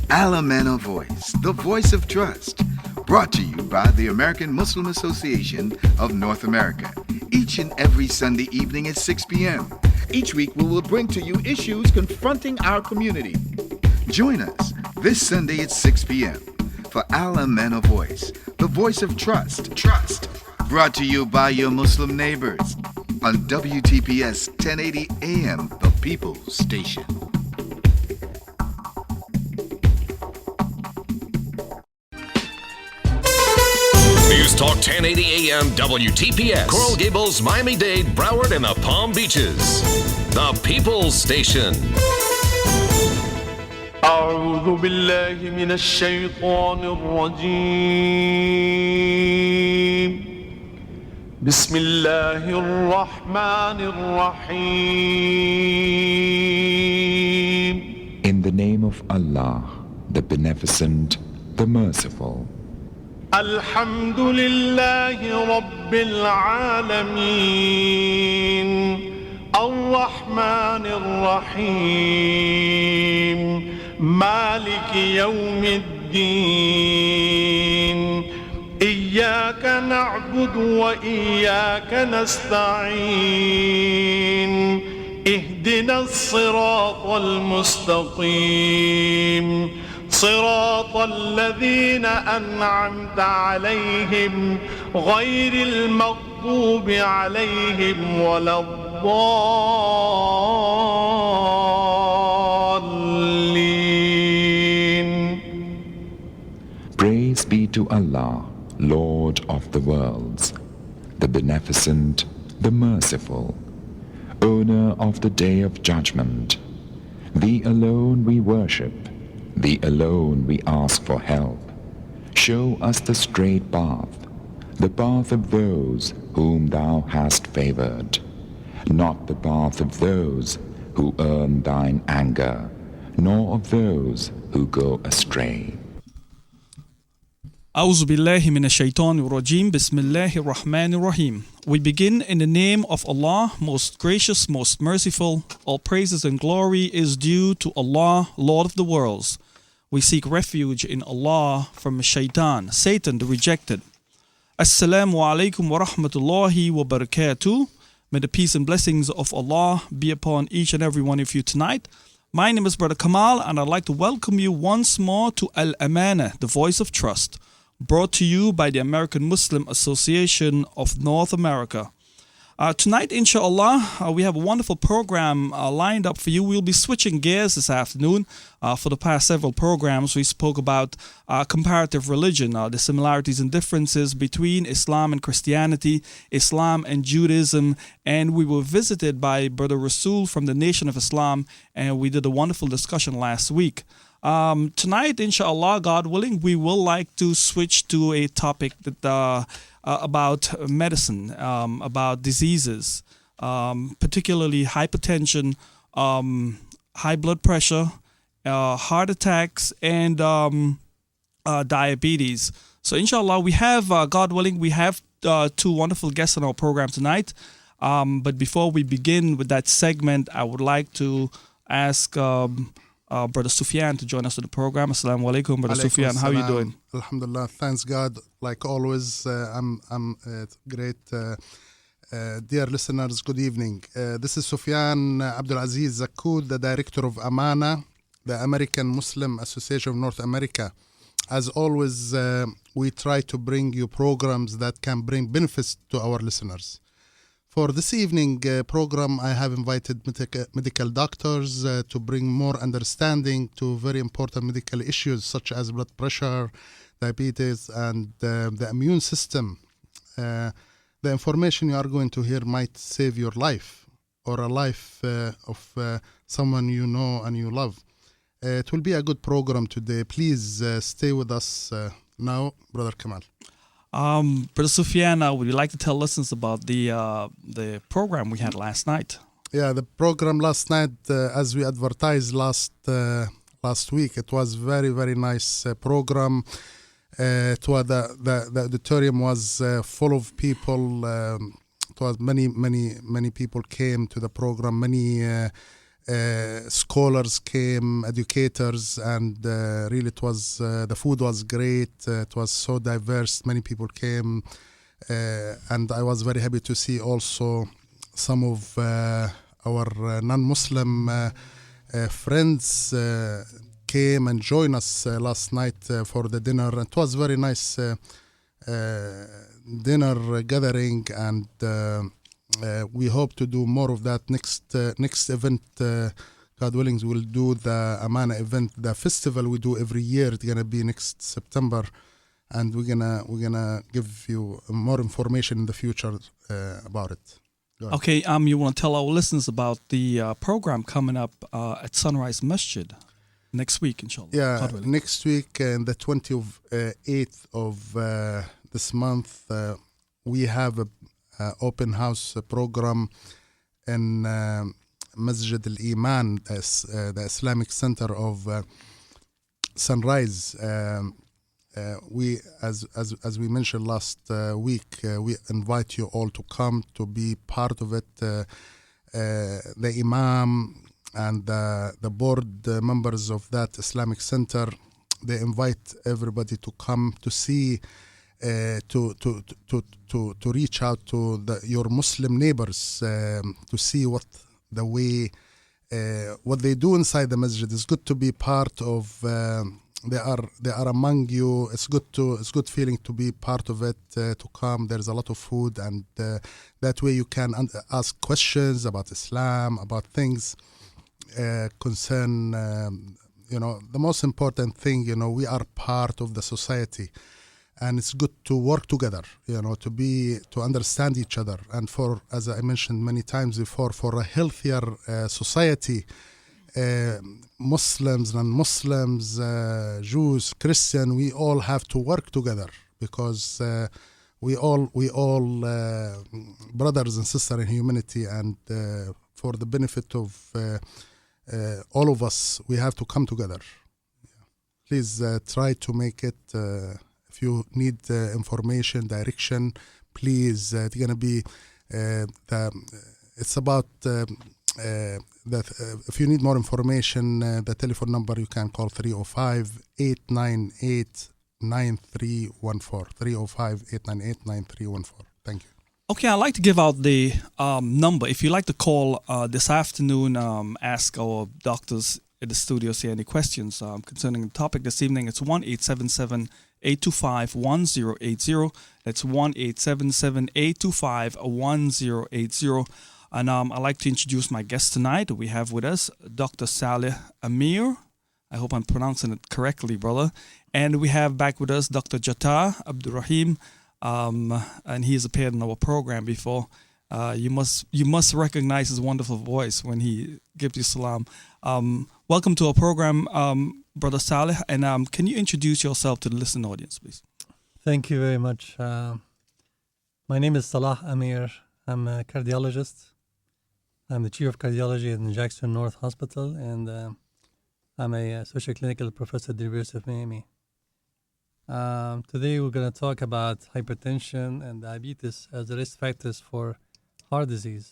AMANA Voice, the voice of trust. Brought to you by the American Muslim Association of North America. Each and every Sunday evening at 6 p.m. Each week we will bring to you issues confronting our community. Join us this Sunday at 6 p.m. for AMANA Voice, the voice of trust. Brought to you by your Muslim neighbors on WTPS 1080 AM, the People's Station. News Talk 1080 AM WTPS, Coral Gables, Miami-Dade, Broward, and the Palm Beaches. The People's Station. أعوذ بالله من الشيطان الرجيم بسم الله الرحمن الرحيم. In the name of Allah, the Beneficent, the Merciful. الحمد لله رب العالمين الرحمن الرحيم مالك يوم الدين إياك نعبد وإياك نستعين اهدنا الصراط المستقيم صراط الذين أنعمت عليهم غير المغضوب عليهم ولا الضالين. Praise be to Allah, Lord of the worlds, the Beneficent, the Merciful, Owner of the Day of Judgment. Thee alone we worship, Thee alone we ask for help. Show us the straight path, the path of those whom Thou hast favored, not the path of those who earn Thine anger, nor of those who go astray. A'udhu billahi minash shaitanir rajim. Bismillahir rahmanir rahim. We begin in the name of Allah, most gracious, most merciful. All praises and glory is due to Allah, Lord of the worlds. We seek refuge in Allah from Shaitan, Satan the rejected. Assalamu alaikum wa rahmatullahi wa barakatuh. May the peace and blessings of Allah be upon each and every one of you tonight. My name is Brother Kamal, and I'd like to welcome you once more to Al-Amana, the voice of trust, brought to you by the American Muslim Association of North America. Tonight, inshallah, we have a wonderful program lined up for you. We'll be switching gears this afternoon. For the past several programs, we spoke about comparative religion, the similarities and differences between Islam and Christianity, Islam and Judaism, and we were visited by Brother Rasul from the Nation of Islam, and we did a wonderful discussion last week. Tonight, inshallah, God willing, we will like to switch to a topic that about medicine, about diseases, particularly hypertension, high blood pressure, heart attacks, and diabetes. So inshallah, we have, God willing, we have two wonderful guests on our program tonight. But before we begin with that segment, I would like to ask Brother Sufyan to join us on the program. Assalamu alaikum, Brother Sufyan. How are you doing? Alhamdulillah, thanks God. Like always, I'm great. Dear listeners, good evening. This is Sufyan Abdul Aziz Zakoud, the director of AMANA, the American Muslim Association of North America. As always, we try to bring you programs that can bring benefits to our listeners. For this evening program, I have invited medical doctors to bring more understanding to very important medical issues such as blood pressure, diabetes, and the immune system. The information you are going to hear might save your life or a life of someone you know and you love. It will be a good program today. Please stay with us now, Brother Kamal. Brother Sufyan, would you like to tell listeners about the program we had last night? Yeah, the program last night, as we advertised last week, it was very, very nice program. The auditorium was full of people. It was many people came to the program. Many scholars came, educators, and really it was the food was great. It was so diverse. Many people came, and I was very happy to see also some of our non-Muslim friends came and joined us last night for the dinner. It was very nice dinner gathering, and we hope to do more of that. Next event, God willing, we'll do the Amana event, the festival we do every year. It's gonna be next September, and we're gonna give you more information in the future about it. Okay, you want to tell our listeners about the program coming up at Sunrise Masjid next week, inshallah? Yeah, next week, the 28th of this month, we have a open house program in Masjid al-Iman, the Islamic Center of Sunrise. We, as we mentioned last week, we invite you all to come to be part of it. The Imam and the board members of that Islamic Center, they invite everybody to come to see. To reach out to your Muslim neighbors to see what they do inside the masjid. It's good to be part of. They are among you. It's good feeling to be part of it. To come, there's a lot of food, and that way you can ask questions about Islam, about things concern. The most important thing. We are part of the society. And it's good to work together, to understand each other. And for, as I mentioned many times before, for a healthier society, Muslims, non-Muslims, Jews, Christian, we all have to work together because we all brothers and sisters in humanity, and for the benefit of all of us, we have to come together. Please try to make it. If you need information, direction, please. It's gonna be. It's about that. If you need more information, the telephone number you can call 305-898-9314. 305-898-9314. Thank you. Okay, I'd like to give out the number. If you'd like to call this afternoon, ask our doctors in the studio, say any questions concerning the topic this evening, it's 1-877-825-1080. That's 1-877-825-1080. And I'd like to introduce my guest tonight. We have with us Dr. Saleh Amir. I hope I'm pronouncing it correctly, brother. And we have back with us Dr. Jatta Abdurrahim, and he has appeared in our program before. You must recognize his wonderful voice when he gives you salam. Welcome to our program, Brother Saleh, and can you introduce yourself to the listening audience, please? Thank you very much. My name is Salah Amir. I'm a cardiologist. I'm the chief of cardiology in Jackson North Hospital, and I'm a associate clinical professor at the University of Miami. Today we're going to talk about hypertension and diabetes as the risk factors for heart disease.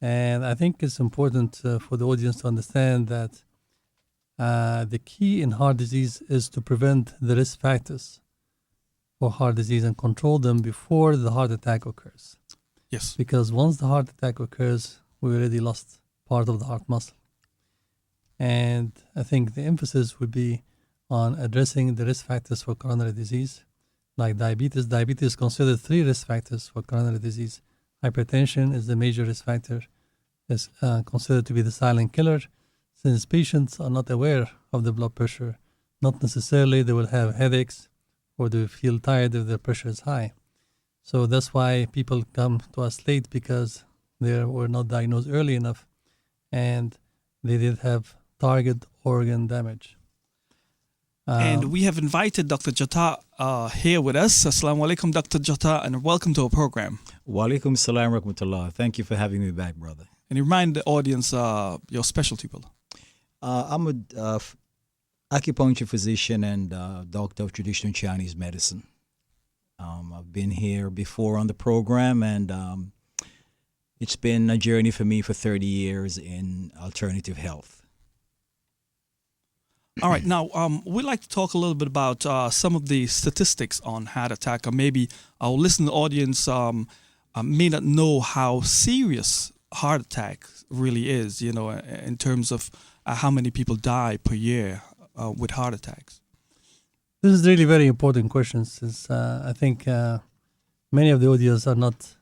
And I think it's important for the audience to understand that the key in heart disease is to prevent the risk factors for heart disease and control them before the heart attack occurs. Yes. Because once the heart attack occurs, we already lost part of the heart muscle. And I think the emphasis would be on addressing the risk factors for coronary disease, like diabetes. Diabetes is considered 3 risk factors for coronary disease. Hypertension is the major risk factor. It's considered to be the silent killer. Since patients are not aware of the blood pressure, not necessarily they will have headaches or they will feel tired if their pressure is high. So that's why people come to us late, because they were not diagnosed early enough and they did have target organ damage. And we have invited Dr. Jatta here with us. Assalamu alaikum, Dr. Jatta, and welcome to our program. Wa alaikum salam wa rahmatullah. Thank you for having me back, brother. And you remind the audience your specialty, brother. I'm a acupuncture physician and doctor of traditional Chinese medicine. I've been here before on the program, and It's been a journey for me for 30 years in alternative health. All right, now we'd like to talk a little bit about some of the statistics on heart attack, or maybe our listening audience may not know how serious heart attack really is, in terms of how many people die per year with heart attacks. This is really very important question, since I think many of the audience are not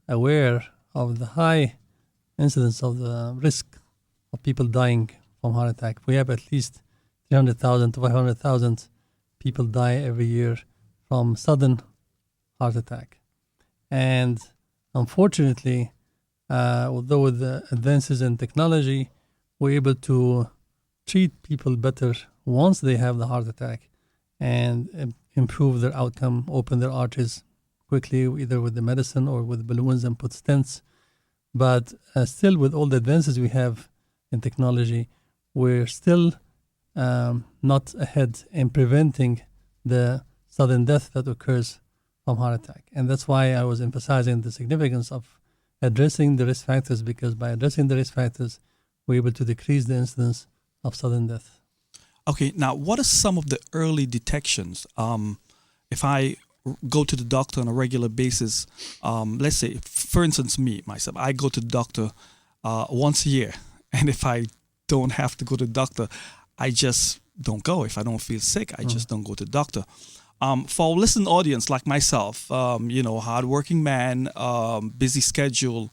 aware of the high incidence of the risk of people dying from heart attack. We have at least 300,000 to 500,000 people die every year from sudden heart attack. And unfortunately, although with the advances in technology, we're able to treat people better once they have the heart attack and improve their outcome, open their arteries quickly, either with the medicine or with balloons and put stents. But still, with all the advances we have in technology, we're still not ahead in preventing the sudden death that occurs from heart attack. And that's why I was emphasizing the significance of addressing the risk factors, because by addressing the risk factors, we're able to decrease the incidence of sudden death. Okay, now what are some of the early detections? If I go to the doctor on a regular basis, let's say, for instance, myself, I go to the doctor once a year. And if I don't have to go to the doctor, I just don't go. If I don't feel sick, I just don't go to the doctor. For a listening audience like myself, hardworking man, busy schedule,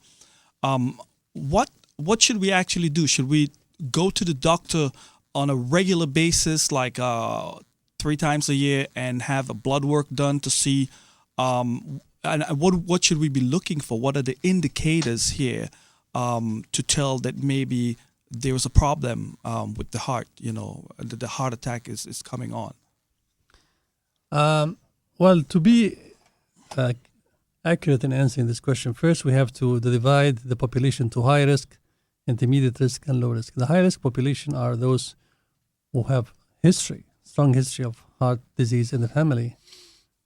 what should we actually do? Should we go to the doctor on a regular basis, like 3 times a year, and have a blood work done to see and what should we be looking for? What are the indicators here to tell that maybe there is a problem with the heart, the heart attack is coming on? Well, to be accurate in answering this question, first we have to divide the population to high risk, intermediate risk, and low risk. The high risk population are those who have strong history of heart disease in the family,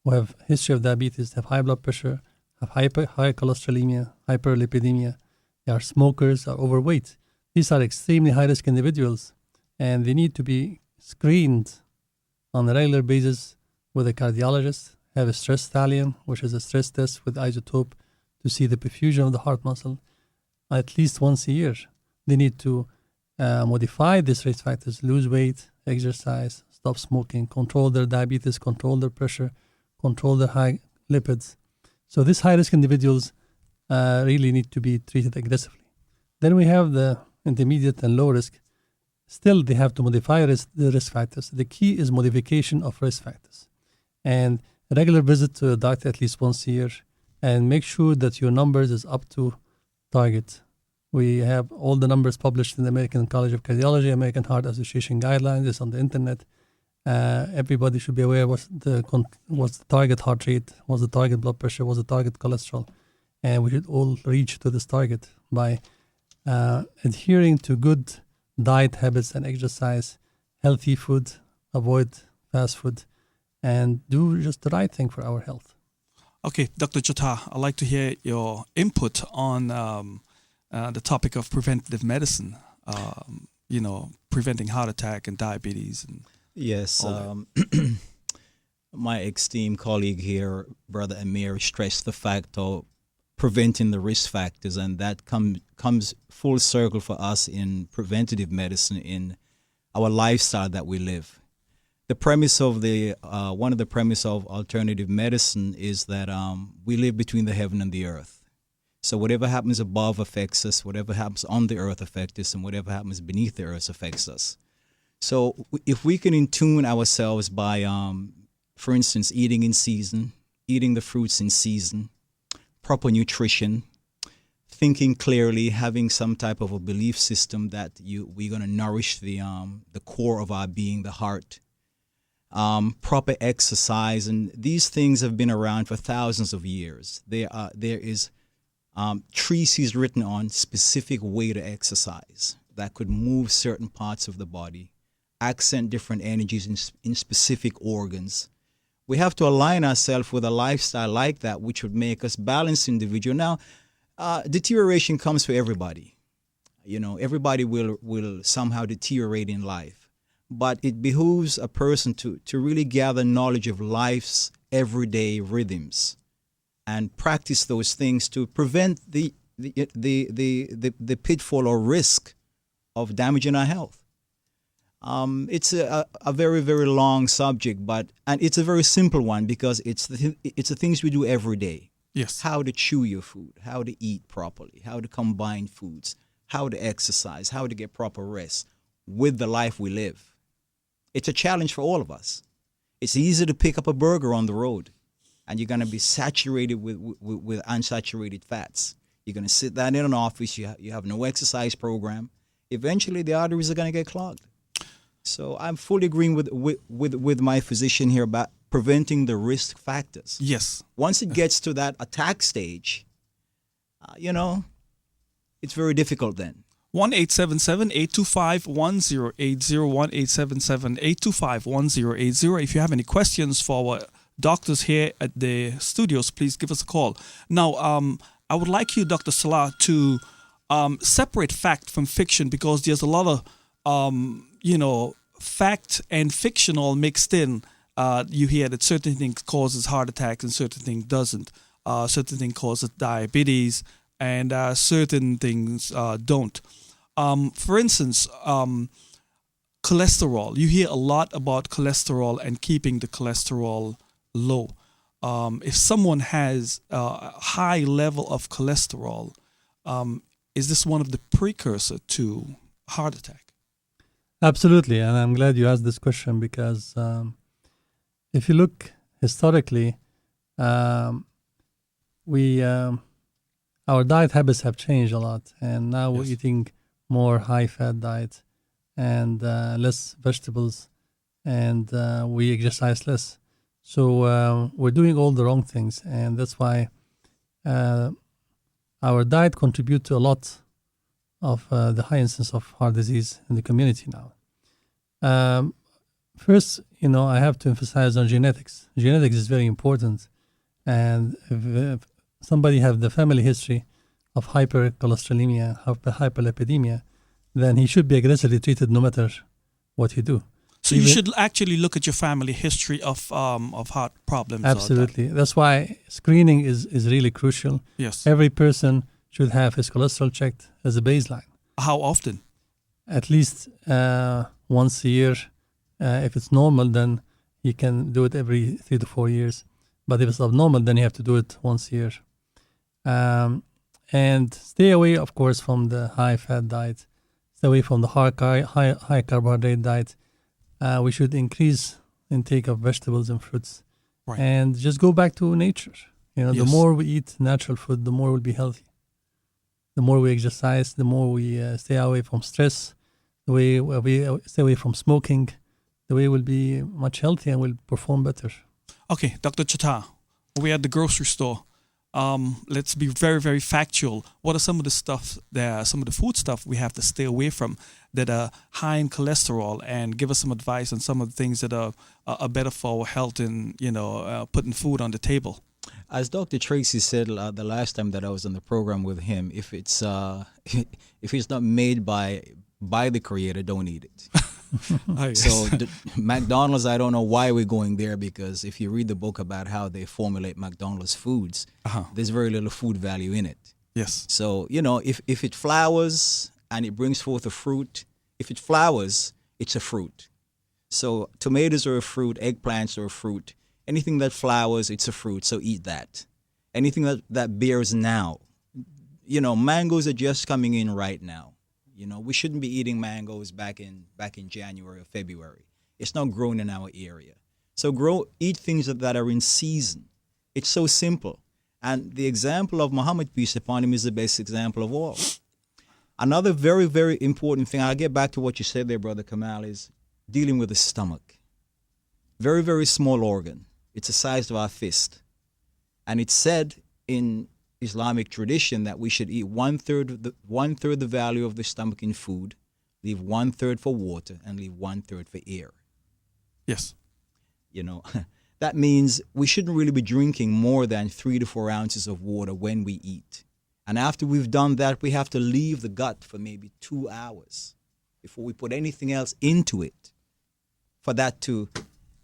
who have history of diabetes, have high blood pressure, have high cholesterolemia, hyperlipidemia, they are smokers, are overweight. These are extremely high-risk individuals, and they need to be screened on a regular basis with a cardiologist, have a stress thallium, which is a stress test with isotope to see the perfusion of the heart muscle at least once a year. They need to modify these risk factors, lose weight, exercise, stop smoking, control their diabetes, control their pressure, control their high lipids. So these high-risk individuals really need to be treated aggressively. Then we have the intermediate and low risk. Still, they have to modify the risk factors. The key is modification of risk factors. And a regular visit to a doctor at least once a year, and make sure that your numbers is up to target. We have all the numbers published in the American College of Cardiology, American Heart Association guidelines. It's on the internet. Everybody should be aware what's the target heart rate, what's the target blood pressure, what's the target cholesterol. And we should all reach to this target by adhering to good diet habits and exercise, healthy food, avoid fast food, and do just the right thing for our health. Okay, Dr. Jota, I'd like to hear your input on the topic of preventative medicine, preventing heart attack and diabetes. And yes, my esteemed colleague here, Brother Amir, stressed the fact of preventing the risk factors, and that comes full circle for us in preventative medicine in our lifestyle that we live. The premise of one of the premise of alternative medicine is that we live between the heaven and the earth. So whatever happens above affects us, whatever happens on the earth affects us, and whatever happens beneath the earth affects us. So if we can tune ourselves by, for instance, eating in season, eating the fruits in season, proper nutrition, thinking clearly, having some type of a belief system that we're going to nourish the core of our being, the heart, proper exercise, and these things have been around for thousands of years. There is treatises written on specific way to exercise that could move certain parts of the body, accent different energies in specific organs. We have to align ourselves with a lifestyle like that, which would make us balanced individual. Now, Deterioration comes for everybody. You know, everybody will somehow deteriorate in life. But it behooves a person to really gather knowledge of life's everyday rhythms and practice those things to prevent the pitfall or risk of damaging our health. It's a very, very long subject, and it's a very simple one because it's the things we do every day. Yes. How to chew your food, how to eat properly, how to combine foods, how to exercise, how to get proper rest with the life we live. It's a challenge for all of us. It's easy to pick up a burger on the road, and you're going to be saturated with unsaturated fats. You're going to sit down in an office, you have no exercise program. Eventually, the arteries are going to get clogged. So I'm fully agreeing with my physician here about preventing the risk factors. Yes. Once it gets to that attack stage, it's very difficult then. 1-877-825-1080, 1-877-825-1080. If you have any questions for our doctors here at the studios, please give us a call. Now, I would like you, Dr. Salah, to separate fact from fiction because there's a lot of, fact and fiction all mixed in. You hear that certain things causes heart attacks and certain things doesn't. Certain things causes diabetes and certain things don't. For instance, cholesterol. You hear a lot about cholesterol and keeping the cholesterol low. If someone has a high level of cholesterol, is this one of the precursor to heart attack? Absolutely, and I'm glad you asked this question because if you look historically, our diet habits have changed a lot, and now we're eating more high-fat diet and less vegetables, and we exercise less. So we're doing all the wrong things, and that's why our diet contributes to a lot of the high incidence of heart disease in the community now. First, I have to emphasize on genetics. Genetics is very important, and if somebody have the family history of hypercholesterolemia, hyperlipidemia, then he should be aggressively treated no matter what you do. So you should actually look at your family history of heart problems. Absolutely. That's why screening is really crucial. Yes. Every person should have his cholesterol checked as a baseline. How often? At least once a year. If it's normal, then you can do it every 3 to 4 years. But if it's abnormal, then you have to do it once a year. And stay away, of course, from the high-fat diet. Stay away from the high carbohydrate diet. We should increase intake of vegetables and fruits. Right. And just go back to nature. Yes. The more we eat natural food, the more we'll be healthy. The more we exercise, the more we stay away from stress, the way we stay away from smoking, the way we'll be much healthier and we'll perform better. Okay, Dr. Chata, we're at the grocery store. Let's be very, very factual. What are some of the food stuff we have to stay away from that are high in cholesterol, and give us some advice on some of the things that are better for our health and, putting food on the table? As Dr. Tracy said the last time that I was on the program with him, if it's if it's not made by the creator, don't eat it. So McDonald's, I don't know why we're going there, because if you read the book about how they formulate McDonald's foods, there's very little food value in it. Yes. So, if it flowers and it brings forth a fruit, if it flowers, it's a fruit. So tomatoes are a fruit, eggplants are a fruit. Anything that flowers, it's a fruit, so eat that. Anything that bears now. Mangoes are just coming in right now. We shouldn't be eating mangoes back in January or February. It's not grown in our area. So eat things that are in season. It's so simple. And the example of Muhammad, peace upon him, is the best example of all. Another very, very important thing, I'll get back to what you said there, Brother Kamal, is dealing with the stomach. Very, very small organ. It's the size of our fist. And it's said in Islamic tradition that we should eat one third the value of the stomach in food, leave 1/3 for water, and leave 1/3 for air. Yes. That means we shouldn't really be drinking more than 3 to 4 ounces of water when we eat. And after we've done that, we have to leave the gut for maybe 2 hours before we put anything else into it, for that to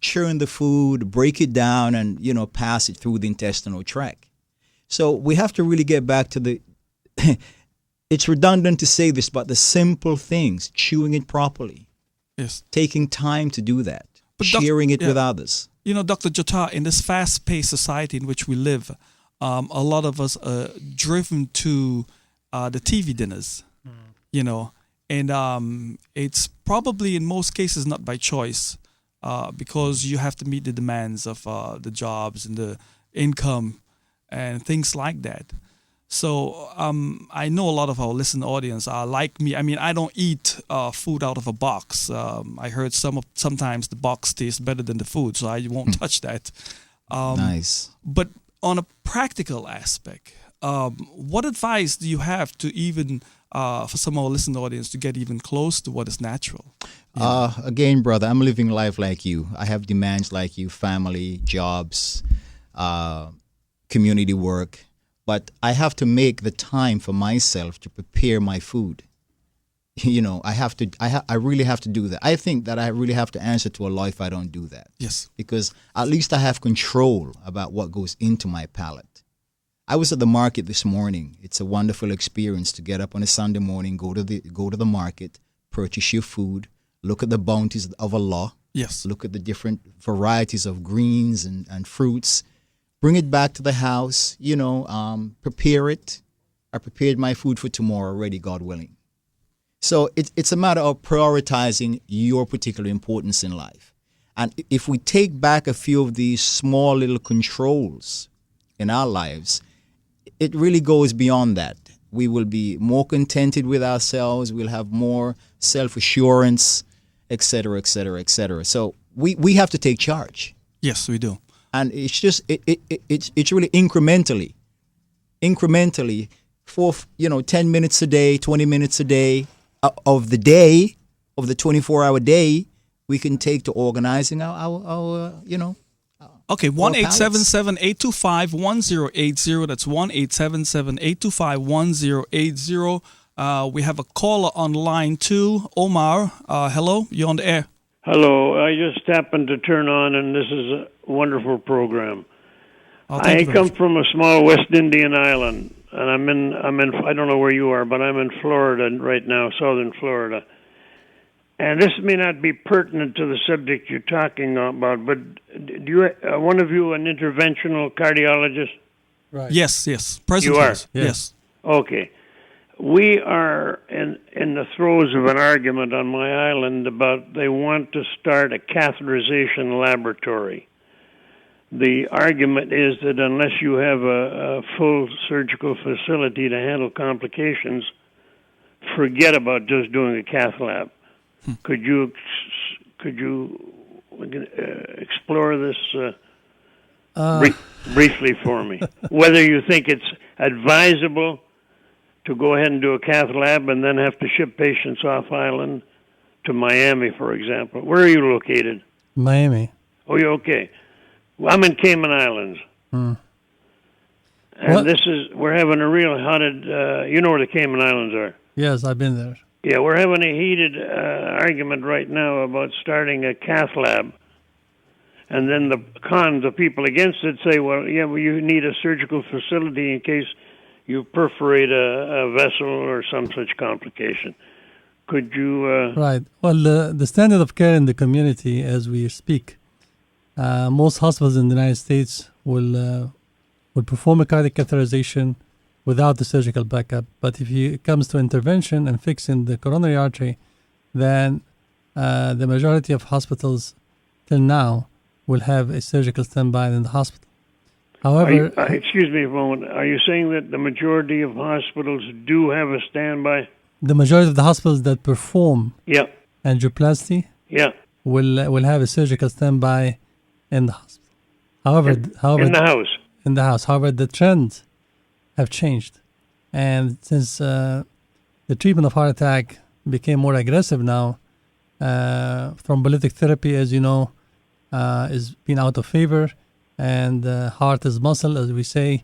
churn the food, break it down, and, pass it through the intestinal tract. So we have to really get back to the, it's redundant to say this, but the simple things, chewing it properly, Yes. taking time to do that, But sharing it with others. Dr. Jota, in this fast-paced society in which we live, a lot of us are driven to the TV dinners, and it's probably in most cases not by choice, because you have to meet the demands of the jobs and the income and things like that. So I know a lot of our listening audience are like me. I mean, I don't eat food out of a box. I heard sometimes the box tastes better than the food, so I won't touch that. Nice. But on a practical aspect, what advice do you have to even for some of our listening audience to get even close to what is natural? Again, brother, I'm living life like you. I have demands like you: family, jobs, community work. But I have to make the time for myself to prepare my food. I really have to do that. I think that I really have to answer to Allah if I don't do that. Yes. Because at least I have control about what goes into my palate. I was at the market this morning. It's a wonderful experience to get up on a Sunday morning, go to the market, purchase your food, look at the bounties of Allah. Yes. Look at the different varieties of greens and fruits. Bring it back to the house, prepare it. I prepared my food for tomorrow already, God willing. So it's a matter of prioritizing your particular importance in life. And if we take back a few of these small little controls in our lives, it really goes beyond that. We will be more contented with ourselves. We'll have more self-assurance, et cetera, et cetera, et cetera. So we have to take charge. Yes, we do. And it's just it's really incrementally for 10 minutes a day, 20 minutes a day of the 24-hour day, we can take to organizing our Okay, 1-877-825-1080. That's 1-877-825-1080. We have a caller on line 2. Omar, hello, you're on the air. Hello, I just happened to turn on, and this is a wonderful program. I come from a small West Indian island, and I'm in. I don't know where you are, but I'm in Florida right now, southern Florida. And this may not be pertinent to the subject you're talking about, but do you, one of you, an interventional cardiologist? Right. Yes. Present. You are? Yes. Okay. We are in the throes of an argument on my island about they want to start a catheterization laboratory. The argument is that unless you have a full surgical facility to handle complications, forget about just doing a cath lab. Could you explore this briefly for me? Whether you think it's advisable to go ahead and do a cath lab and then have to ship patients off island to Miami, for example. Where are you located? Miami. Oh, you're okay. Well, I'm in Cayman Islands. And we're having a real heated, you know where the Cayman Islands are? Yes, I've been there. Yeah, we're having a heated argument right now about starting a cath lab. And then the people against it say, well, you need a surgical facility in case you perforate a vessel or some such complication. Could you... Right. Well, the standard of care in the community as we speak, most hospitals in the United States will perform a cardiac catheterization without the surgical backup. But if it comes to intervention and fixing the coronary artery, then the majority of hospitals till now will have a surgical standby in the hospital. However, excuse me a moment. Are you saying that the majority of hospitals do have a standby? The majority of the hospitals that perform angioplasty will have a surgical standby in the hospital. However, in the house. However, the trends have changed, and since the treatment of heart attack became more aggressive now, thrombolytic therapy, as you know, is being out of favor. And heart is muscle, as we say,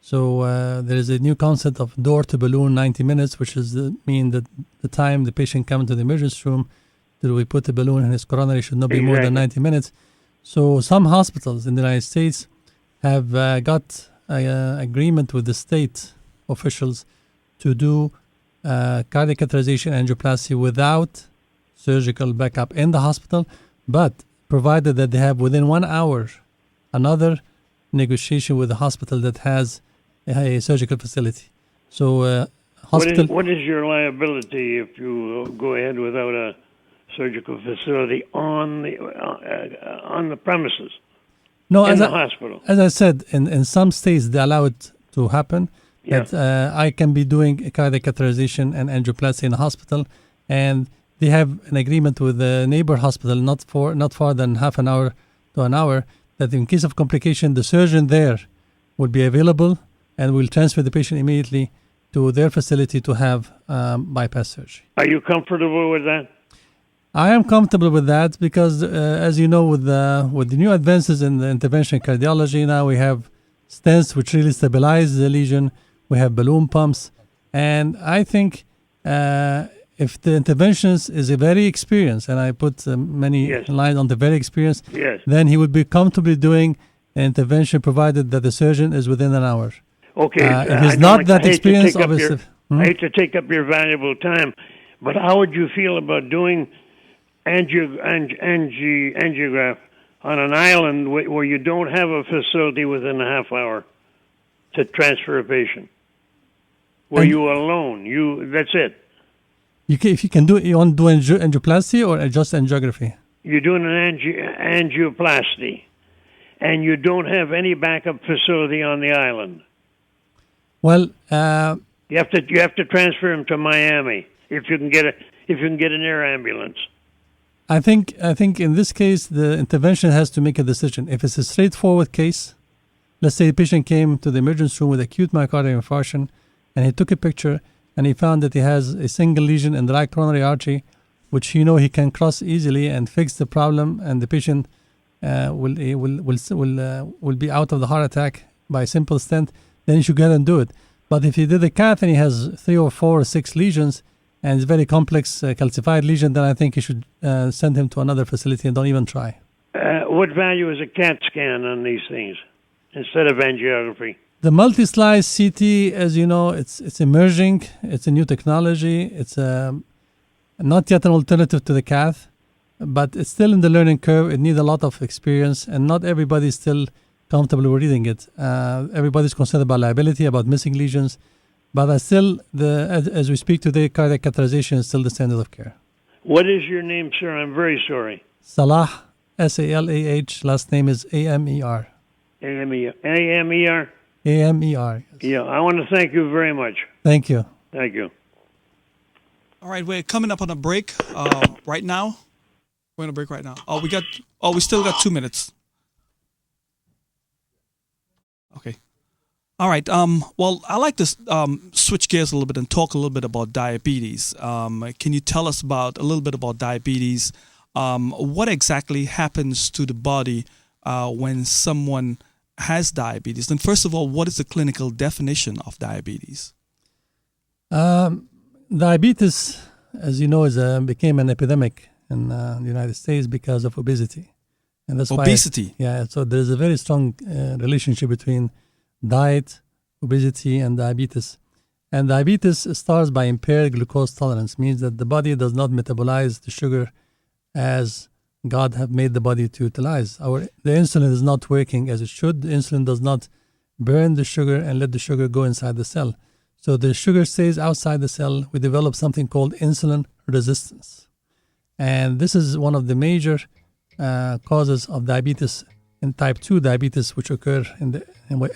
So there is a new concept of door to balloon 90 minutes, which is mean that the time the patient comes to the emergency room that we put the balloon in his coronary should not be more than 90 minutes. So some hospitals in the United States have got an agreement with the state officials to do cardiac catheterization angioplasty without surgical backup in the hospital, but provided that they have within 1 hour another negotiation with the hospital that has a surgical facility. So hospital. What is your liability if you go ahead without a surgical facility on the premises? No, in the hospital. As I said, in some states they allow it to happen. Yeah. That I can be doing a cardiac catheterization and angioplasty in the hospital, and they have an agreement with the neighbor hospital, not far than half an hour to an hour, that in case of complication, the surgeon there will be available and will transfer the patient immediately to their facility to have bypass surgery. Are you comfortable with that? I am comfortable with that because, as you know, with the new advances in the intervention cardiology, now we have stents which really stabilize the lesion. We have balloon pumps, and I think if the interventionist is a very experienced, and I put many lines on the very experienced, then he would be comfortably doing an intervention provided that the surgeon is within an hour. Okay. If he's not that experienced, obviously. I hate to take up your valuable time, but how would you feel about doing angiograph on an island where you don't have a facility within a half hour to transfer a patient? Where you are alone. That's it. If you can do it, you want to do angioplasty or just angiography? You're doing an angioplasty, and you don't have any backup facility on the island. Well, you have to transfer him to Miami if you can get an air ambulance. I think in this case the intervention has to make a decision. If it's a straightforward case, let's say the patient came to the emergency room with acute myocardial infarction, and he took a picture and he found that he has a single lesion in the right coronary artery, which he can cross easily and fix the problem, and the patient will be out of the heart attack by a simple stent, then you should go ahead and do it. But if he did a cath and he has 3 or 4 or 6 lesions and it's very complex calcified lesion, then I think you should send him to another facility and don't even try. What value is a CAT scan on these things instead of angiography? The multi-slice CT, as you know, it's emerging. It's a new technology. It's not yet an alternative to the cath, but it's still in the learning curve. It needs a lot of experience, and not everybody is still comfortable with reading it. Everybody's concerned about liability, about missing lesions, but as we speak today, cardiac catheterization is still the standard of care. What is your name, sir? I'm very sorry. Salah, S-A-L-A-H. Last name is A-M-E-R. A-M-E-R? A-M-E-R. Yes. Yeah, I want to thank you very much. Thank you. Thank you. All right, we're coming up on a break right now. We're on a break right now. We still got 2 minutes. Okay. All right. Well, I like to switch gears a little bit and talk a little bit about diabetes. Can you tell us a little bit about diabetes? What exactly happens to the body when someone has diabetes? And first of all, what is the clinical definition of diabetes? Diabetes, as you know, became an epidemic in the United States because of obesity. And that's obesity? So there's a very strong relationship between diet, obesity, and diabetes. And diabetes starts by impaired glucose tolerance, means that the body does not metabolize the sugar as God have made the body to utilize. The insulin is not working as it should. The insulin does not burn the sugar and let the sugar go inside the cell. So the sugar stays outside the cell. We develop something called insulin resistance. And this is one of the major causes of diabetes and type 2 diabetes, which occur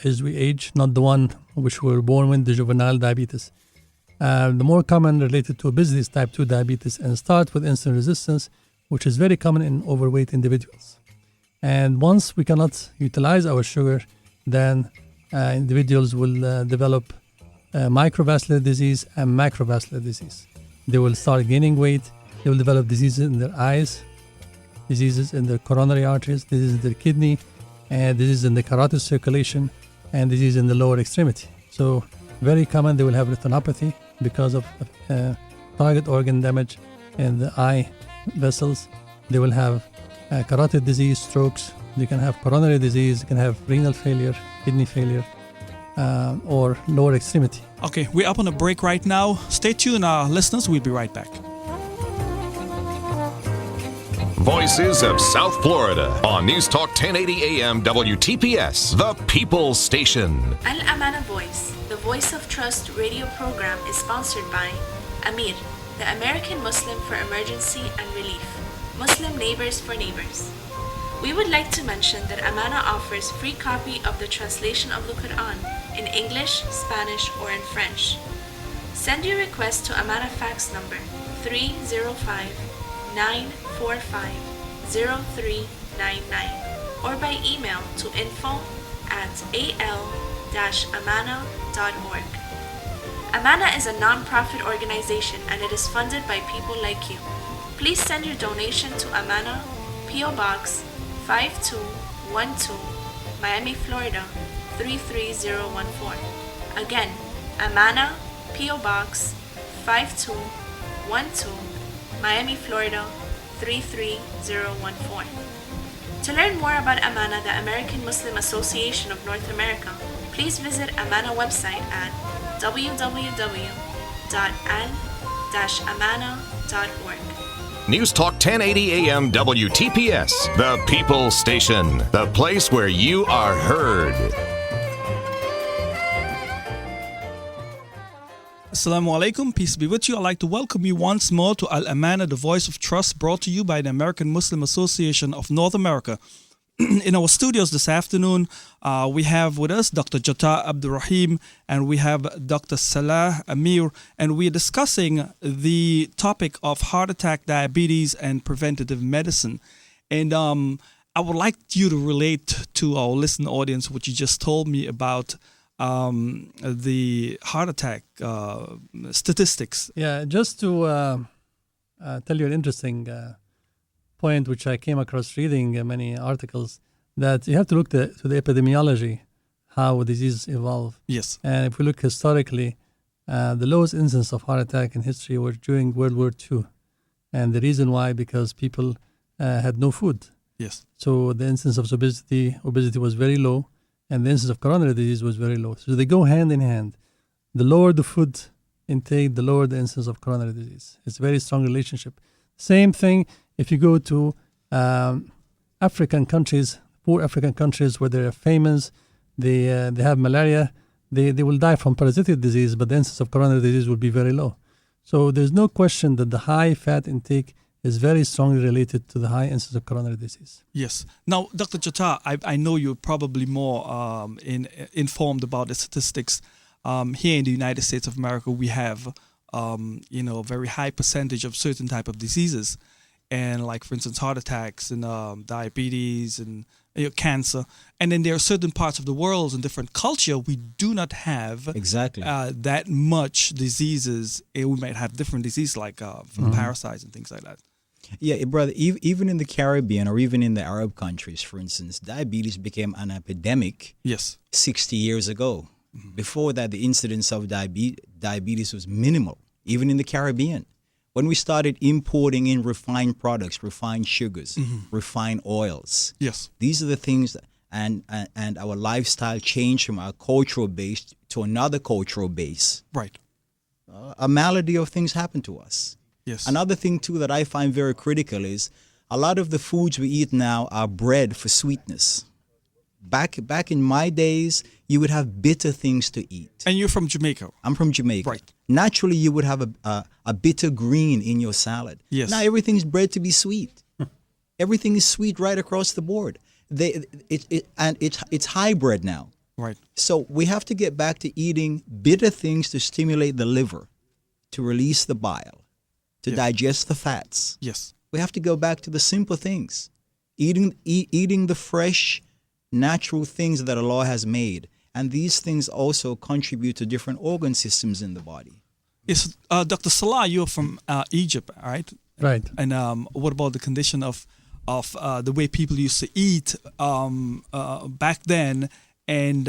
as we age, not the one which we were born with, the juvenile diabetes. The more common related to obesity is type 2 diabetes, and start with insulin resistance, which is very common in overweight individuals. And once we cannot utilize our sugar, then individuals will develop microvascular disease and macrovascular disease. They will start gaining weight. They will develop diseases in their eyes, diseases in their coronary arteries, diseases in their kidney, and diseases in the carotid circulation. and disease in the lower extremity. So very common, they will have retinopathy because of target organ damage in the eye vessels. They will have carotid disease, strokes. They can have coronary disease. They can have renal failure, kidney failure, or lower extremity. Okay, we're up on a break right now. Stay tuned, listeners. We'll be right back. Voices of South Florida on News Talk 1080 AM WTPS, the People's Station. Al-Amana Voice, the Voice of Trust radio program, is sponsored by AMIR, the American Muslim for Emergency and Relief, Muslim Neighbors for Neighbors. We would like to mention that Amana offers free copy of the translation of the Quran in English, Spanish, or in French. Send your request to Amana fax number 305-945-0399 or by email to info@al-amana.org. Amana is a non-profit organization and it is funded by people like you. Please send your donation to Amana, P.O. Box 5212, Miami, Florida 33014. Again, Amana, P.O. Box 5212, Miami, Florida 33014. To learn more about Amana, the American Muslim Association of North America, please visit Amana website at www.al-amana.org. News Talk 1080 AM WTPS, the People's Station, the place where you are heard. Assalamu alaikum, peace be with you. I'd like to welcome you once more to Al-Amana, the Voice of Trust, brought to you by the American Muslim Association of North America. In our studios this afternoon, we have with us Dr. Jata Abdurrahim and we have Dr. Salah Amir, and we're discussing the topic of heart attack, diabetes, and preventative medicine. And I would like you to relate to our listening audience what you just told me about the heart attack statistics. Yeah, just to tell you an interesting point, which I came across reading many articles, that you have to look to the epidemiology, how diseases evolve. Yes. And if we look historically, the lowest incidence of heart attack in history were during World War II. And the reason why, because people had no food. Yes. So the incidence of obesity was very low, and the incidence of coronary disease was very low. So they go hand in hand. The lower the food intake, the lower the incidence of coronary disease. It's a very strong relationship. Same thing if you go to African countries, poor African countries where there are famines, they have malaria, they will die from parasitic disease, but the incidence of coronary disease will be very low. So there's no question that the high fat intake is very strongly related to the high incidence of coronary disease. Yes. Now, Dr. Jata, I know you're probably more informed about the statistics. Here in the United States of America, we have a very high percentage of certain type of diseases, and like, for instance, heart attacks and diabetes and cancer. And then there are certain parts of the world and different culture we do not have Exactly. that much diseases. We might have different diseases like from parasites and things like that. Yeah, brother, even in the Caribbean or even in the Arab countries, for instance, diabetes became an epidemic 60 years ago. Mm-hmm. Before that, the incidence of diabetes was minimal, even in the Caribbean. When we started importing in refined products, refined sugars, refined oils, these are the things that, and our lifestyle changed from our cultural base to another cultural base. Right. A malady of things happen to us. Yes. Another thing, too, that I find very critical is a lot of the foods we eat now are bred for sweetness. Back in my days, you would have bitter things to eat. And you're from Jamaica. I'm from Jamaica. Right. Naturally, you would have a bitter green in your salad. Yes. Now everything's bred to be sweet. Everything is sweet right across the board. It's hybrid now. Right. So we have to get back to eating bitter things to stimulate the liver, to release the bile, to digest the fats. Yes. We have to go back to the simple things. Eating the fresh, natural things that Allah has made. And these things also contribute to different organ systems in the body. Yes, Dr. Salah, you're from Egypt, right? Right. And what about the condition of the way people used to eat back then, And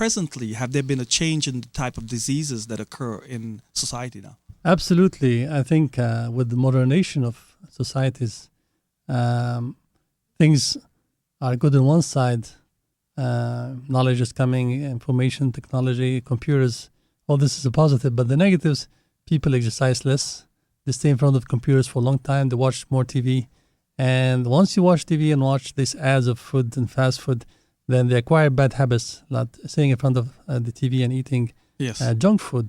presently, have there been a change in the type of diseases that occur in society now? Absolutely. I think with the modernization of societies, things are good on one side. Knowledge is coming, information technology, computers, all this is a positive. But the negatives, people exercise less. They stay in front of computers for a long time. They watch more TV. And once you watch TV and watch these ads of food and fast food, then they acquire bad habits, like staying in front of the TV and eating junk food.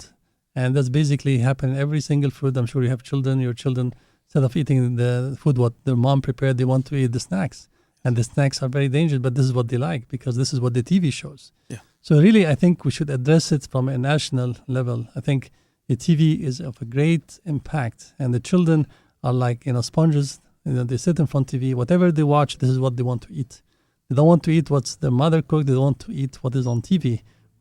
And that's basically happening every single food. I'm sure you have children. Your children, instead of eating the food what their mom prepared, they want to eat the snacks. And the snacks are very dangerous, but this is what they like because this is what the TV shows. Yeah. So really, I think we should address it from a national level. I think the TV is of a great impact, and the children are like sponges. They sit in front of TV. Whatever they watch, this is what they want to eat. They don't want to eat what's their mother cooked. They don't want to eat what is on TV,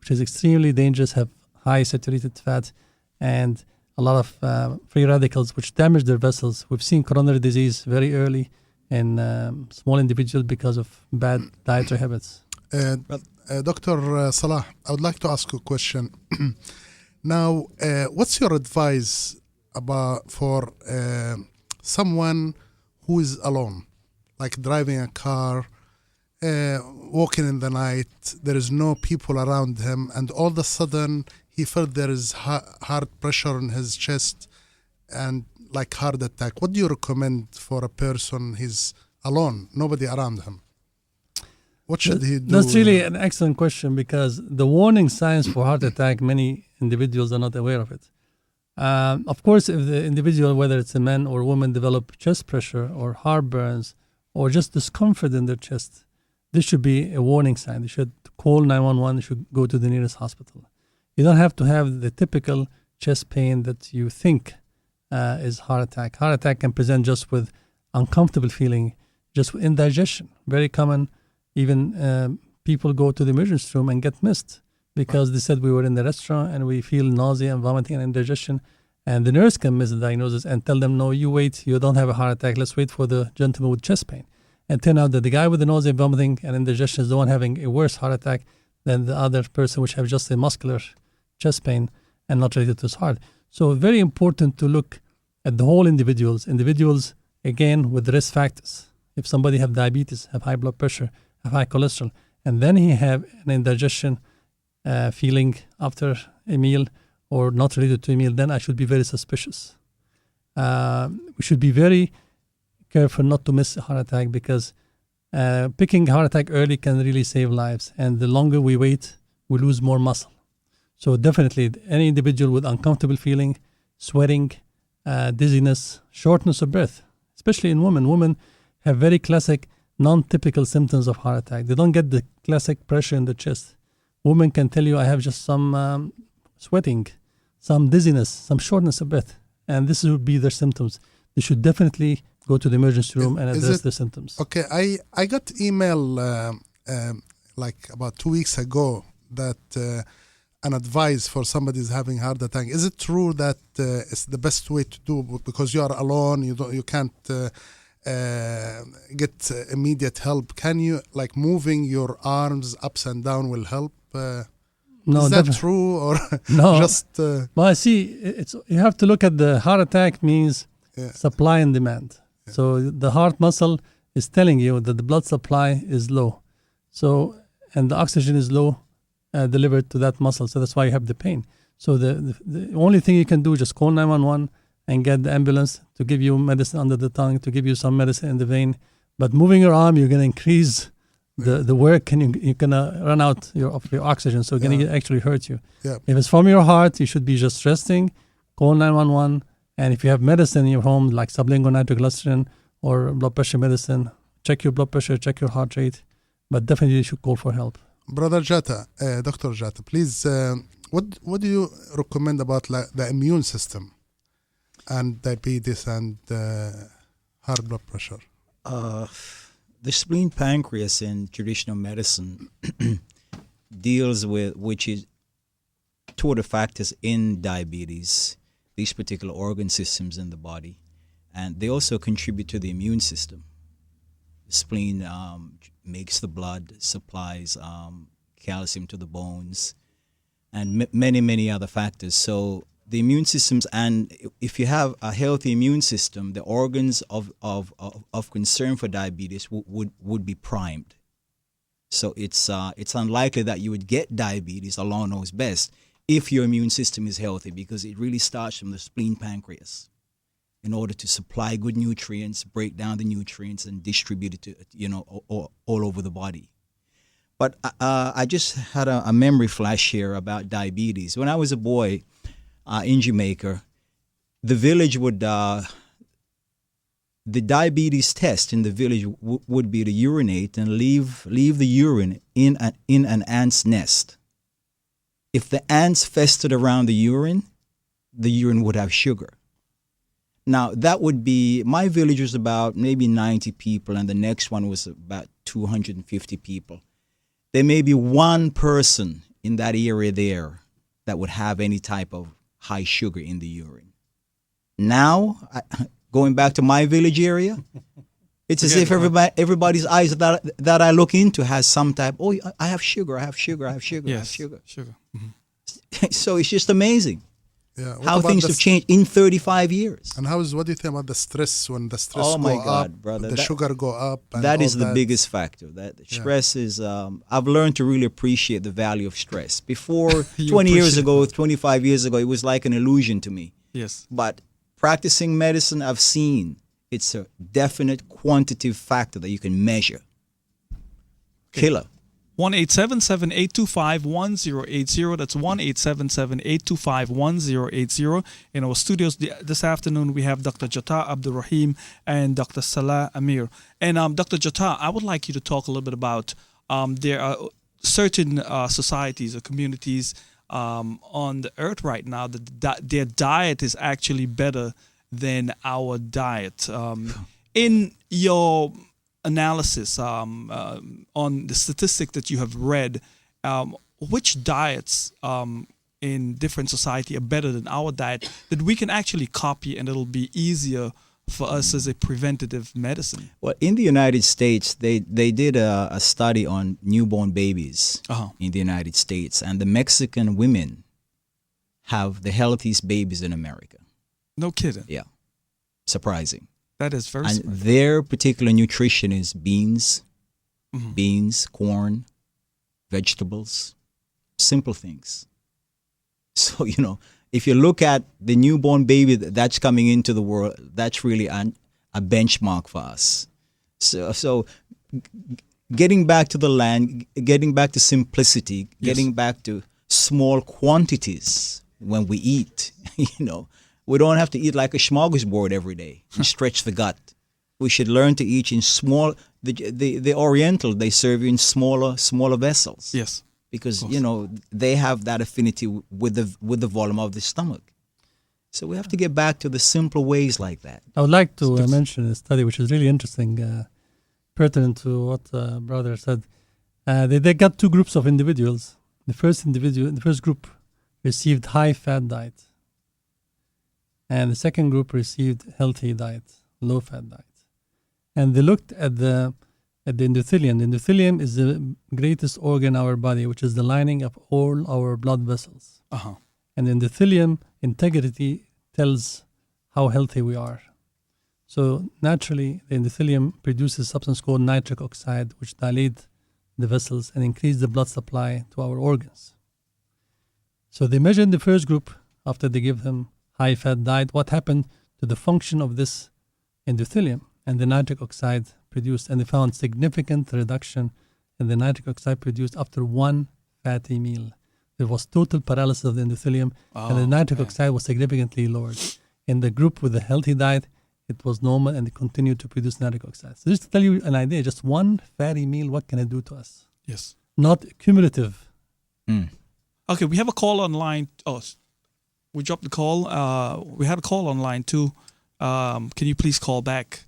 which is extremely dangerous, have high saturated fat, and a lot of free radicals which damage their vessels. We've seen coronary disease very early in small individuals because of bad dietary habits. Dr. Salah, I would like to ask you a question. Now, what's your advice for someone who is alone, like driving a car, walking in the night, there is no people around him, and all of a sudden he felt there is hard pressure in his chest and like heart attack. What do you recommend for a person who's alone, nobody around him? What should he do? That's really an excellent question because the warning signs for heart attack, many individuals are not aware of it. Of course, if the individual, whether it's a man or a woman, develop chest pressure or heartburns or just discomfort in their chest, this should be a warning sign. They should call 911. They should go to the nearest hospital. You don't have to have the typical chest pain that you think is heart attack. Heart attack can present just with uncomfortable feeling, just with indigestion. Very common. Even people go to the emergency room and get missed because they said we were in the restaurant and we feel nausea and vomiting and indigestion. And the nurse can miss the diagnosis and tell them, no, you wait, you don't have a heart attack. Let's wait for the gentleman with chest pain. And turn out that the guy with the nausea, vomiting, and indigestion is the one having a worse heart attack than the other person which have just a muscular chest pain and not related to his heart. So very important to look at the whole individuals. Individuals, again, with risk factors. If somebody have diabetes, have high blood pressure, have high cholesterol, and then he have an indigestion feeling after a meal or not related to a meal, then I should be very suspicious. We should be very careful not to miss a heart attack because picking a heart attack early can really save lives. And the longer we wait, we lose more muscle. So definitely any individual with uncomfortable feeling, sweating, dizziness, shortness of breath, especially in women. Women have very classic non-typical symptoms of heart attack. They don't get the classic pressure in the chest. Women can tell you, I have just some sweating, some dizziness, some shortness of breath. And this would be their symptoms. They should definitely go to the emergency room and address the symptoms. Okay, I got email like about 2 weeks ago that an advice for somebody who's having heart attack. Is it true that it's the best way to do because you are alone, you can't get immediate help? Can you, like moving your arms ups and down will help? No, is that true or no? Just well, see, you have to look at the heart attack means supply and demand. Yeah. So the heart muscle is telling you that the blood supply is low, so and the oxygen is low delivered to that muscle. So that's why you have the pain. So the only thing you can do is just call 911 and get the ambulance to give you medicine under the tongue, to give you some medicine in the vein. But moving your arm, you're going to increase the work, and you're going to run out of your oxygen. So it's going to actually hurt you. Yeah. If it's from your heart, you should be just resting, call 911. And if you have medicine in your home, like sublingual nitroglycerin or blood pressure medicine, check your blood pressure, check your heart rate. But definitely you should call for help. Brother Jata, Dr. Jata, please, what do you recommend about the immune system and diabetes and high blood pressure? The spleen pancreas in traditional medicine deals with, which is two of the factors in diabetes, these particular organ systems in the body. And they also contribute to the immune system. The spleen makes the blood, supplies calcium to the bones, and many, many other factors. So the immune systems, and if you have a healthy immune system, the organs of concern for diabetes would be primed. So it's unlikely that you would get diabetes, Allah knows best, if your immune system is healthy, because it really starts from the spleen, pancreas, in order to supply good nutrients, break down the nutrients, and distribute it to, all over the body. But I just had a memory flash here about diabetes. When I was a boy in Jamaica, the village would, the diabetes test in the village would be to urinate and leave the urine in an ant's nest. If the ants festered around the urine would have sugar. Now, that would be, my village was about maybe 90 people, and the next one was about 250 people. There may be one person in that area there that would have any type of high sugar in the urine. Now, going back to my village area, it's as if everybody's eyes that I look into has some type, I have sugar. Yes, I have sugar. Mm-hmm. So it's just amazing. Yeah. How things have changed in 35 years. And what do you think about the stress? When the stress oh my go God, up, brother, the sugar go up. And that is all the that. biggest factor. That stress is. I've learned to really appreciate the value of stress. Before 20 years ago, 25 years ago, it was like an illusion to me. Yes. But practicing medicine, I've seen it's a definite quantitative factor that you can measure. Killer. 1-877-825-1080. That's 1-877-825-1080. In our studios this afternoon, we have Dr. Jatta Abdul Rahim and Dr. Salah Amir. And Dr. Jatta, I would like you to talk a little bit about there are certain societies or communities on the earth right now that their diet is actually better than our diet. In your analysis on the statistic that you have read, which diets in different society are better than our diet that we can actually copy, and it'll be easier for us as a preventative medicine? Well, in the United States, they did a study on newborn babies in the United States, and the Mexican women have the healthiest babies in America. No kidding. Yeah. Surprising. That is very And surprising. their particular nutrition is beans, corn, vegetables, simple things. So, if you look at the newborn baby that's coming into the world, that's really a benchmark for us. So getting back to the land, getting back to simplicity, getting back to small quantities when we eat, We don't have to eat like a smorgasbord every day and stretch the gut. We should learn to eat in small. The Oriental, they serve you in smaller vessels. Yes, because they have that affinity with the volume of the stomach. So we have to get back to the simple ways like that. I would like to mention a study which is really interesting, pertinent to what brother said. They got two groups of individuals. The first group received high-fat diet. And the second group received healthy diet, low-fat diet. And they looked at the endothelium. The endothelium is the greatest organ in our body, which is the lining of all our blood vessels. And the endothelium integrity tells how healthy we are. So naturally, the endothelium produces a substance called nitric oxide, which dilates the vessels and increase the blood supply to our organs. So they measured the first group after they give them high-fat diet, what happened to the function of this endothelium and the nitric oxide produced, and they found significant reduction in the nitric oxide produced after one fatty meal. There was total paralysis of the endothelium, and the nitric oxide was significantly lowered. In the group with the healthy diet, it was normal, and they continued to produce nitric oxide. So just to tell you an idea, just one fatty meal, what can it do to us? Yes. Not cumulative. Okay, we have a call online. We dropped the call. We had a call online too. Can you please call back?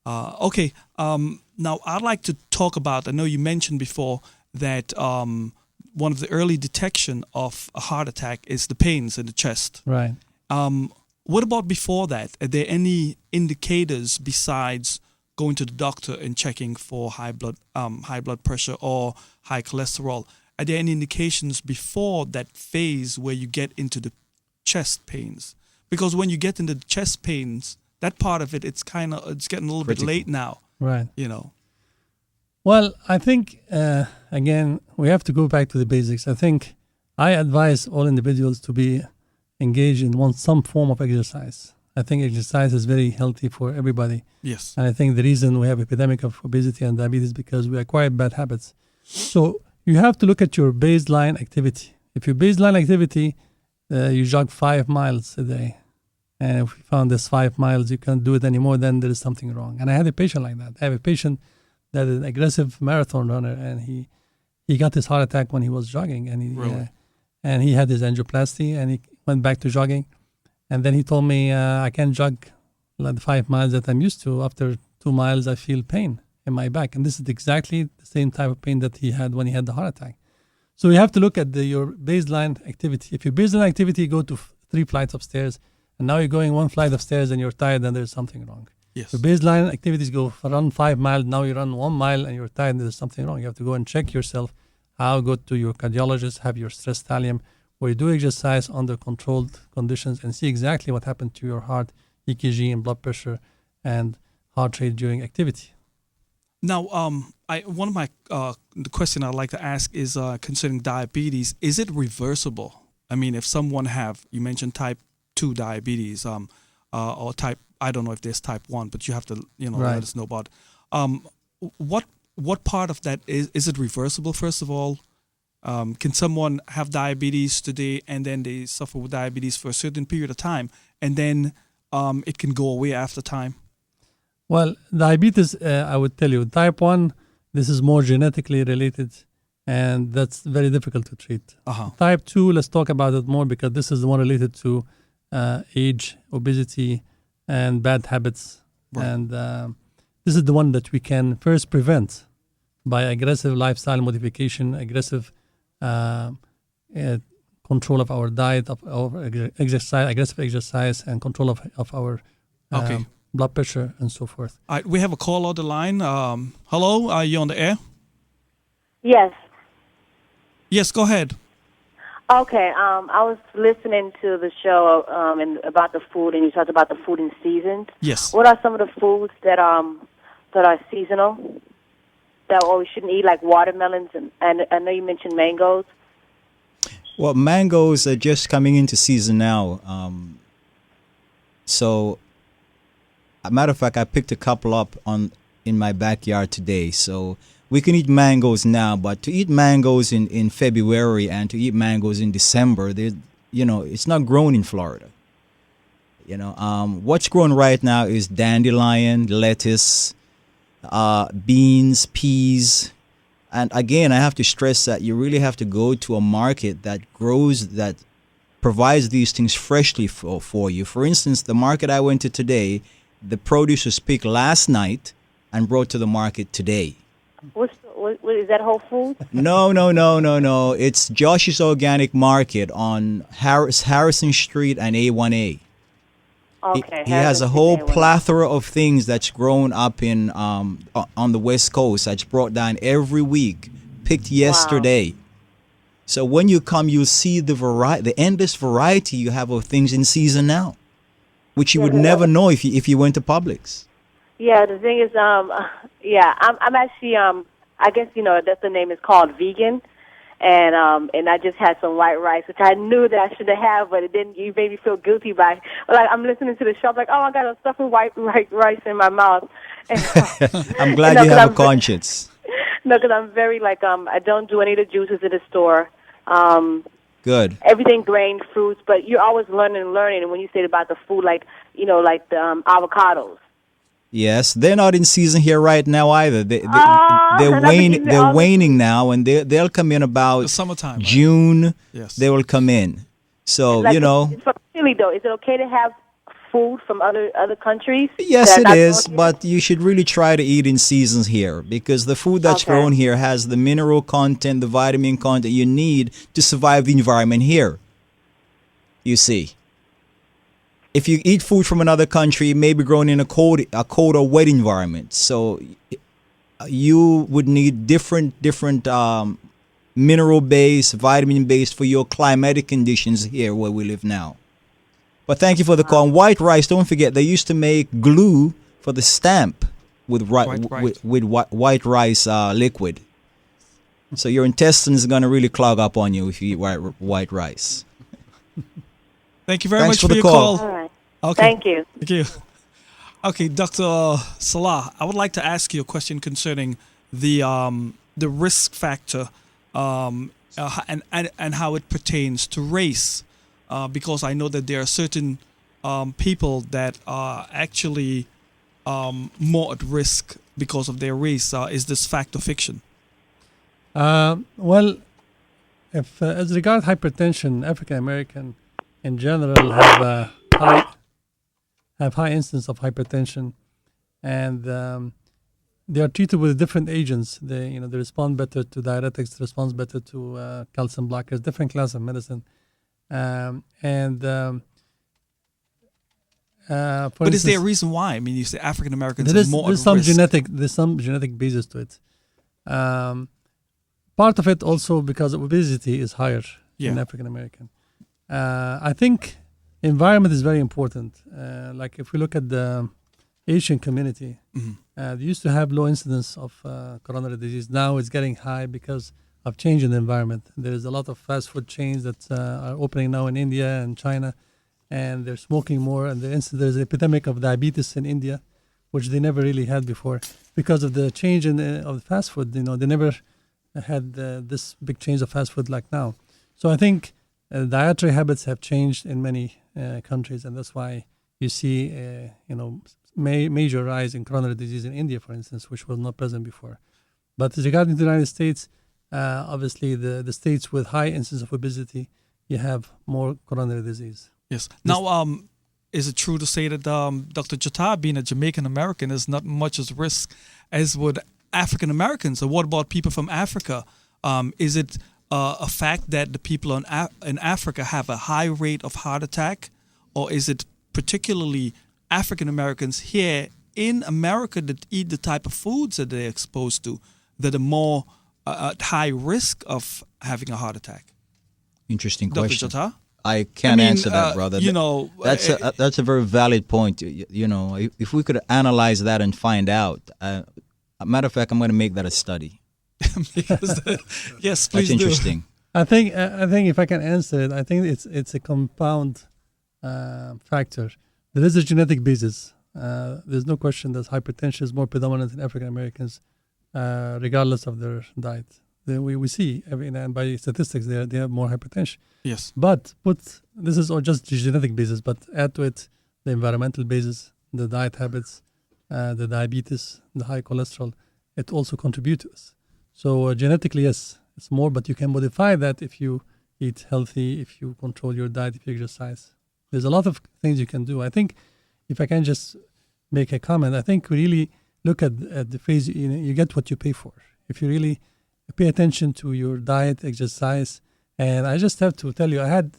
Okay. Now I'd like to talk about, I know you mentioned before that one of the early detection of a heart attack is the pains in the chest. Right. What about before that? Are there any indicators besides going to the doctor and checking for high blood pressure or high cholesterol? are there any indications before that phase where you get into the chest pains? Because when you get into the chest pains, that part of it, it's getting a little bit late now. Right. You know. Well, I think, again, we have to go back to the basics. I think I advise all individuals to be engaged in some form of exercise. I think exercise is very healthy for everybody. Yes. And I think the reason we have epidemic of obesity and diabetes is because we acquire bad habits. So you have to look at your baseline activity. If your baseline activity, you jog 5 miles a day, and if you found this 5 miles, you can't do it anymore, then there is something wrong. And I had a patient like that. I have a patient that is an aggressive marathon runner, and he got his heart attack when he was jogging, and he had his angioplasty, and he went back to jogging. And then he told me, I can't jog like the 5 miles that I'm used to. After 2 miles, I feel pain in my back. And this is exactly the same type of pain that he had when he had the heart attack. So you have to look at your baseline activity. If your baseline activity, go to 3 flights of stairs, and now you're going 1 flight of stairs and you're tired, then there's something wrong. Yes. Your baseline activities go run 5 miles, now you run 1 mile and you're tired, and there's something wrong. You have to go and check yourself. Go to your cardiologist, have your stress thallium, where you do exercise under controlled conditions and see exactly what happened to your heart, EKG and blood pressure and heart rate during activity. Now, one of my the question I'd like to ask is concerning diabetes. Is it reversible? I mean, if someone you mentioned type 2 diabetes, or type, I don't know if there's type 1, but you have to Right. let us know about. What part of that is it reversible? First of all, can someone have diabetes today and then they suffer with diabetes for a certain period of time, and then it can go away after time? Well, diabetes, I would tell you, type 1, this is more genetically related, and that's very difficult to treat. Type 2, let's talk about it more, because this is the one related to age, obesity, and bad habits. Right. And this is the one that we can first prevent by aggressive lifestyle modification, aggressive control of our diet, of exercise, aggressive exercise, and control of our blood pressure and so forth. All right, we have a call on the line. Hello, are you on the air? Yes. Yes, go ahead. Okay. I was listening to the show and about the food, and you talked about the food in seasons. Yes. What are some of the foods that are seasonal that we shouldn't eat, like watermelons? And I know you mentioned mangoes. Well, mangoes are just coming into season now. So, a matter of fact, I picked a couple up in my backyard today. So we can eat mangoes now, but to eat mangoes in February and to eat mangoes in December, it's not grown in Florida. What's grown right now is dandelion, lettuce, beans, peas. And again, I have to stress that you really have to go to a market that provides these things freshly for you. For instance, the market I went to today, the produce was picked last night and brought to the market today. What is that, Whole Foods? No. It's Josh's Organic Market on Harrison Street and A1A. Okay. He has a whole plethora of things that's grown up in on the West Coast that's brought down every week, picked yesterday. Wow. So when you come, you'll see the endless variety you have of things in season now, which you would never know if you went to Publix. Yeah, the thing is, I'm actually, I guess, that the name is called vegan. And I just had some white rice, which I knew that I should have, but it didn't. You made me feel guilty by, I'm listening to the show, I'm like, oh, I got a stuffing white rice in my mouth. And, I'm glad you have a conscience. No, because I'm very, I don't do any of the juices in the store. Good. Everything grain, fruits, but you're always learning. And when you say about the food, the avocados. Yes, they're not in season here right now either. They're waning now, and they'll come in about the summertime, June. Right? Yes, they will come in. So It's from Chile, though. Is it okay to have food from other countries? Yes, it is, but you should really try to eat in seasons here, because the food that's grown here has the mineral content, the vitamin content you need to survive the environment here. You see. If you eat food from another country, it may be grown in a cold or wet environment. So you would need different mineral-based, vitamin-based for your climatic conditions here where we live now. But thank you for the call. And white rice, don't forget, they used to make glue for the stamp with white rice liquid. So your intestines are going to really clog up on you if you eat white rice. Thank you very much for your call. All right. Okay. Thank you. Thank you. Okay, Dr. Salah, I would like to ask you a question concerning the risk factor and how it pertains to race, because I know that there are certain people that are actually more at risk because of their race. Is this fact or fiction? Well, if as regards hypertension, African American in general have high instance of hypertension, and they are treated with different agents. They respond better to diuretics, they respond better to calcium blockers, different class of medicine, but is there a reason why? I mean, you say African Americans are more there's at some risk. There's some genetic basis to it. Part of it also because obesity is higher in African American. I think environment is very important. Like if we look at the Asian community, they used to have low incidence of coronary disease. Now it's getting high because of change in the environment. There is a lot of fast food chains that are opening now in India and China, and they're smoking more. And there's an epidemic of diabetes in India, which they never really had before because of the change of the fast food. They never had this big change of fast food like now. So I think dietary habits have changed in many countries, and that's why you see major rise in coronary disease in India, for instance, which was not present before. But regarding the United States, obviously the states with high incidence of obesity, you have more coronary disease. Yes. Now, is it true to say that Dr. Jatta, being a Jamaican American, is not much as risk as would African Americans? Or what about people from Africa? Is it a fact that the people in Africa have a high rate of heart attack, or is it particularly African Americans here in America that eat the type of foods that they're exposed to that are more at high risk of having a heart attack? Interesting question. Dr. Jatta? I can't answer that, brother. That's a very valid point. If we could analyze that and find out, matter of fact, I'm going to make that a study. Yes, please. That's interesting. I think if I can answer it, I think it's a compound factor. There is a genetic basis. There's no question that hypertension is more predominant in African Americans, regardless of their diet. We see, and by statistics, they have more hypertension. Yes. But this is all just genetic basis, but add to it the environmental basis, the diet habits, the diabetes, the high cholesterol, it also contributes to this. So genetically, yes, it's more, but you can modify that if you eat healthy, if you control your diet, if you exercise. There's a lot of things you can do. I think, if I can just make a comment, I think we really look at the phrase, you get what you pay for. If you really pay attention to your diet, exercise, and I just have to tell you, I have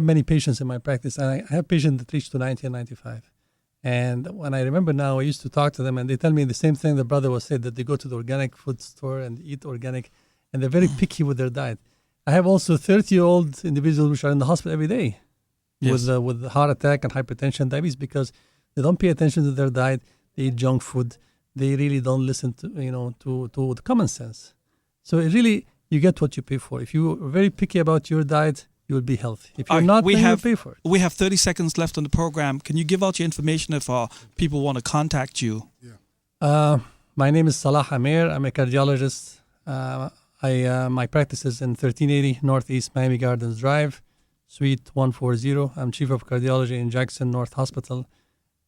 many patients in my practice, and I have patients that reach to 90 and 95. And when I remember now, I used to talk to them, and they tell me the same thing the brother was said, that they go to the organic food store and eat organic, and they're very picky with their diet. I have also 30-year-old individuals which are in the hospital every day with heart attack and hypertension and diabetes because they don't pay attention to their diet. They eat junk food. They really don't listen to the common sense. So it really, you get what you pay for. If you're very picky about your diet, you will be healthy. If you're not, then you'll pay for it. We have 30 seconds left on the program. Can you give out your information if people want to contact you? Yeah. My name is Salah Amir. I'm a cardiologist. My practice is in 1380 Northeast Miami Gardens Drive, Suite 140. I'm Chief of Cardiology in Jackson North Hospital,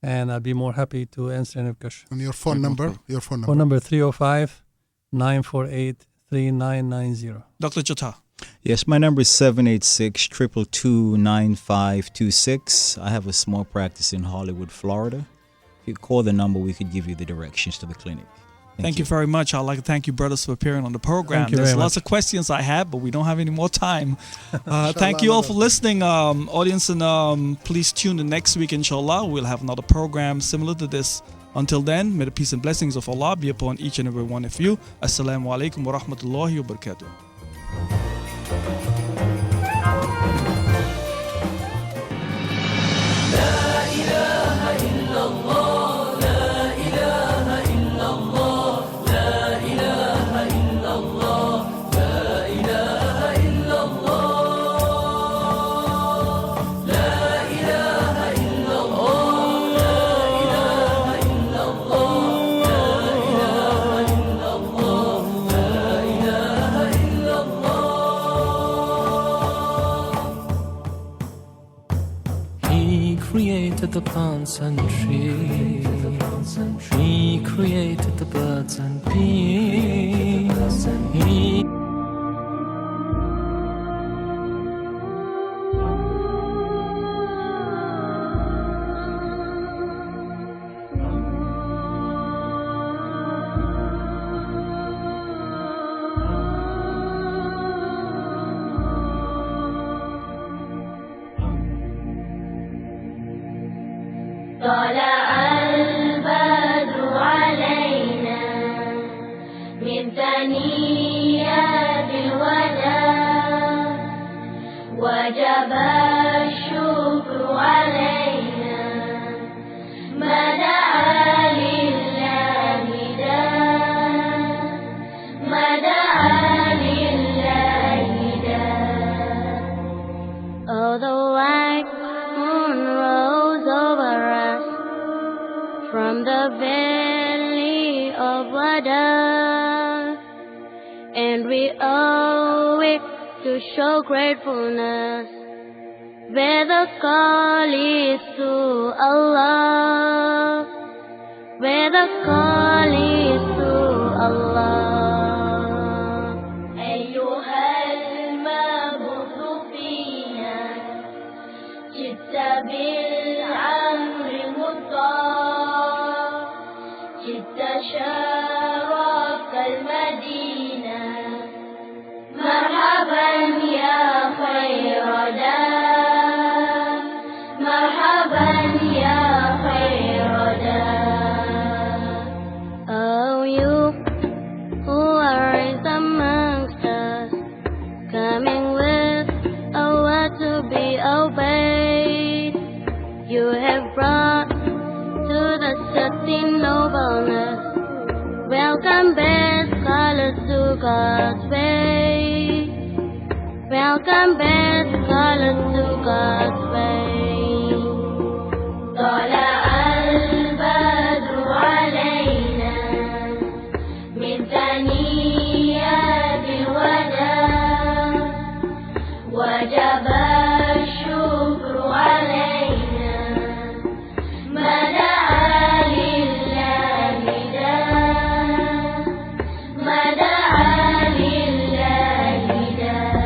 and I'll be more happy to answer any questions. And your phone number? Phone number 305-948-3990. Dr. Jatta. Yes, my number is 786-222-9526. I have a small practice in Hollywood, Florida. If you call the number, we could give you the directions to the clinic. Thank you very much. I'd like to thank you, brothers, for appearing on the program. There's lots of questions I have, but we don't have any more time. Thank you all for listening, audience, and please tune in next week, inshallah. We'll have another program similar to this. Until then, may the peace and blessings of Allah be upon each and every one of you. Assalamu alaikum wa rahmatullahi wa barakatuh. created the plants and trees. He created the birds and bees. He طلع البدر علينا من ثنيات الوداع وجب الشكر علينا ما دعا لله داع ما دعا لله داع. Oh, the white moon rose over us from the valley of Wada, and we owe it to show gratefulness where the call is to Allah, where the call is to Allah. أيها المبعوث فينا جئت بالعمر المطاع جئت شرفت المدينة مرحبا يا خير داع مرحبا يا خير داع. Oh, you who are raised amongst us, coming with a word to be obeyed, you have brought to the city nobleness. Welcome best scholars to God's way. Welcome best scholars to God's way. طلع البدر علينا من ثنيات الوداع وجب الشكر علينا ما دعا لله داع ما دعا لله داع.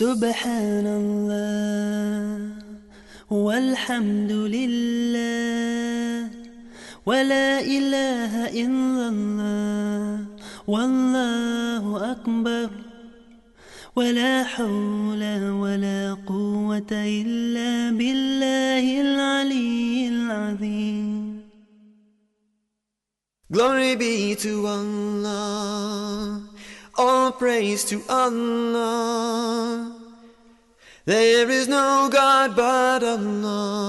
سبحان الله والحمد لله ولا إله إلا الله والله أكبر ولا حول ولا قوة إلا بالله العلي العظيم. Glory be to Allah, all praise to Allah. There is no God but Allah.